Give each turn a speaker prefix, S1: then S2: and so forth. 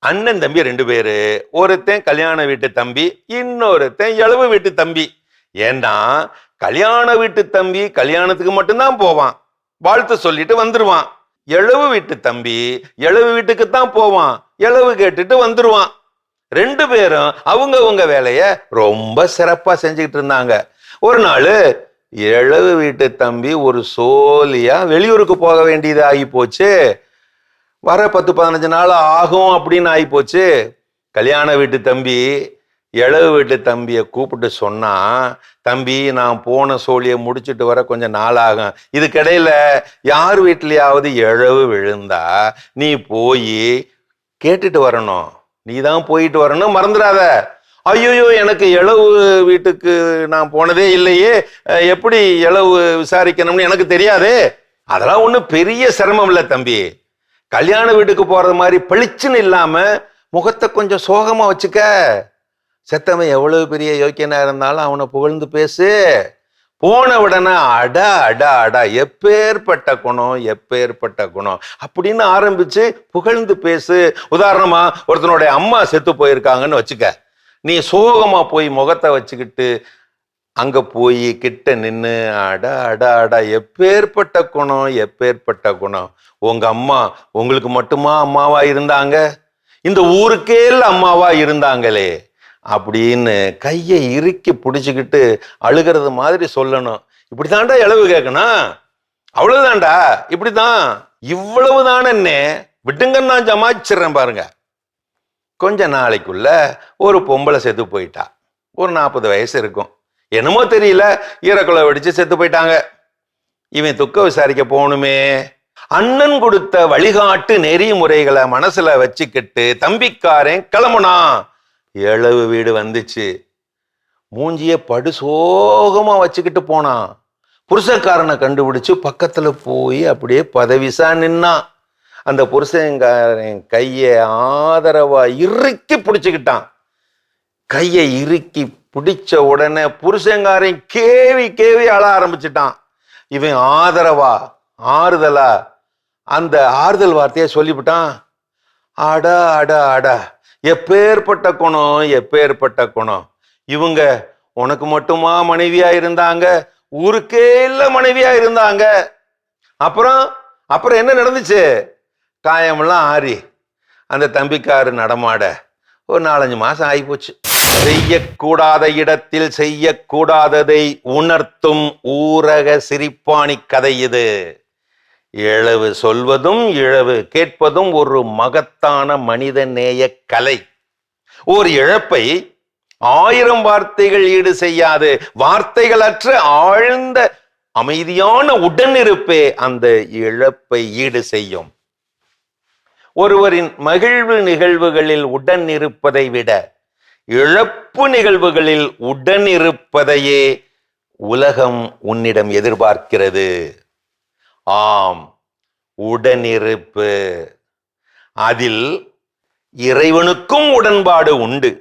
S1: அண்ணன் தம்பி 2 பேரு. ஒருத்தன் கல்யாண வீட்டு தம்பி, இன்னொருத்தன் இளவு வீட்டு தம்பி. ஏன்னா கல்யாண வீட்டு தம்பி கல்யாணத்துக்கு மட்டும்தான் போவான், வாழ்த்து சொல்லிட்டு வந்துருவான். இளவு வீட்டு தம்பி இளவு வீட்டுக்கு தான் போவான், இளவு கேட்டுட்டு வந்துருவான். 2 பேரும் அவங்க வேலைய ரொம்ப சிறப்பா செஞ்சுக்கிட்டு இருந்தாங்க. ஒரு நாள் இளவு வீட்டு தம்பி ஒரு சோலியா வெளியூருக்கு போக வேண்டியது ஆகி போச்சு. வர 10-15 நாள் ஆகும் அப்படின்னு ஆகி போச்சு. கல்யாண வீட்டு தம்பி இளவு வீட்டு தம்பிய கூப்பிட்டு சொன்னா, தம்பி நான் போன சோழிய முடிச்சுட்டு வர கொஞ்சம் நாள் ஆகும், இதுக்கிடையில யார் வீட்லயாவது இழவு விழுந்தா நீ போய் கேட்டுட்டு வரணும், நீ தான் போயிட்டு வரணும், மறந்துடாத. ஐயோ எனக்கு இளவு வீட்டுக்கு நான் போனதே இல்லையே, எப்படி இளவு விசாரிக்கணும்னு எனக்கு தெரியாதே. அதெல்லாம் ஒன்றும் பெரிய சிரமம் இல்லை தம்பி. கல்யாண வீட்டுக்கு போறது மாதிரி பளிச்சுன்னு இல்லாம முகத்தை கொஞ்சம் சோகமா வச்சுக்க. செத்தவன் எவ்வளவு பெரிய யோக்கியனா இருந்தாலும் அவனை புகழ்ந்து பேசு. போன உடனே அடா அடா அடா எப்பேற்பட்ட குணம் எப்பேற்பட்ட குணம் அப்படின்னு ஆரம்பிச்சு புகழ்ந்து பேசு. உதாரணமா ஒருத்தனுடைய அம்மா செத்து போயிருக்காங்கன்னு வச்சுக்க, நீ சோகமா போய் முகத்தை வச்சுக்கிட்டு அங்க போய் கிட்ட நின்னு அடா அடா அடா எப்பேற்பட்ட குணம் எப்பேற்பட்ட குணம், உங்க அம்மா உங்களுக்கு மட்டுமா அம்மாவா இருந்தாங்க, இந்த ஊருக்கே அம்மாவா இருந்தாங்களே அப்படின்னு கையை இறுக்கி பிடிச்சுக்கிட்டு அழுகிறது மாதிரி சொல்லணும். இப்படித்தான்டா இளவு கேட்கணும், அவ்வளவுதான்டா, இப்படிதான், இவ்வளவுதானே விட்டுங்க, நான் ஜமாச்சிடுறேன் பாருங்க. கொஞ்ச நாளைக்குள்ள ஒரு பொம்பளை செத்து போயிட்டா. ஒரு 40 வயசு இருக்கும். என்னமோ தெரியல, ஈரக்குலை வெடிச்சு செத்து போயிட்டாங்க. இவன் துக்க விசாரிக்க போகணுமே. அண்ணன் கொடுத்த வழிகாட்டு நெறிமுறைகளை மனசுல வச்சுக்கிட்டு தம்பிக்காரன் கிளம்புனா. இளவு வீடு வந்துச்சு. மூஞ்சிய படுசோகமா வச்சுக்கிட்டு போனான். புருஷக்காரனை கண்டுபிடிச்சு பக்கத்துல போய் அப்படியே பதவிசா நின்னான். அந்த புருஷங்காரன் கையை ஆதரவா இறுக்கி பிடிச்சுக்கிட்டான். கையை இறுக்கி பிடிச்ச உடனே புருஷங்காரன் கேவி கேவி அழ ஆரம்பிச்சுட்டான். இவன் ஆதரவா ஆறுதலா அந்த ஆறுதல் வார்த்தையை சொல்லிவிட்டான். அடா அடா அடா எப்பேற்பட்ட குணம் எப்பேற்பட்ட குணம், இவங்க உனக்கு மட்டுமா மனைவியா இருந்தாங்க, ஊருக்கே இல்ல மனைவியா இருந்தாங்க. அப்புறம் அப்புறம் என்ன நடந்துச்சு? காயமெல்லாம் ஆறி அந்த தம்பிக்காரு நடமாட ஒரு 4-5 மாசம் ஆகிப்போச்சு. செய்யக்கூடாத இடத்தில் செய்யக்கூடாததை உணர்த்தும் ஊரக சிரிப்பாணி கதை இது. இழவு சொல்வதும் இழவு கேட்பதும் ஒரு மகத்தான மனித நேய கலை. ஓர் இழப்பை 1000 வார்த்தைகள் ஈடு செய்யாது. வார்த்தைகளற்ற ஆழ்ந்த அமைதியான உடனிருப்பே அந்த இழப்பை ஈடு செய்யும். ஒருவரின் மகிழ்வு நிகழ்வுகளில் உடன் இருப்பதை விட இழப்பு நிகழ்வுகளில் உடன் இருப்பதையே உலகம் உன்னிடம் எதிர்பார்க்கிறது. ஆம், உடனிருப்பு. அதில் இறைவனுக்கும் உடன்பாடு உண்டு.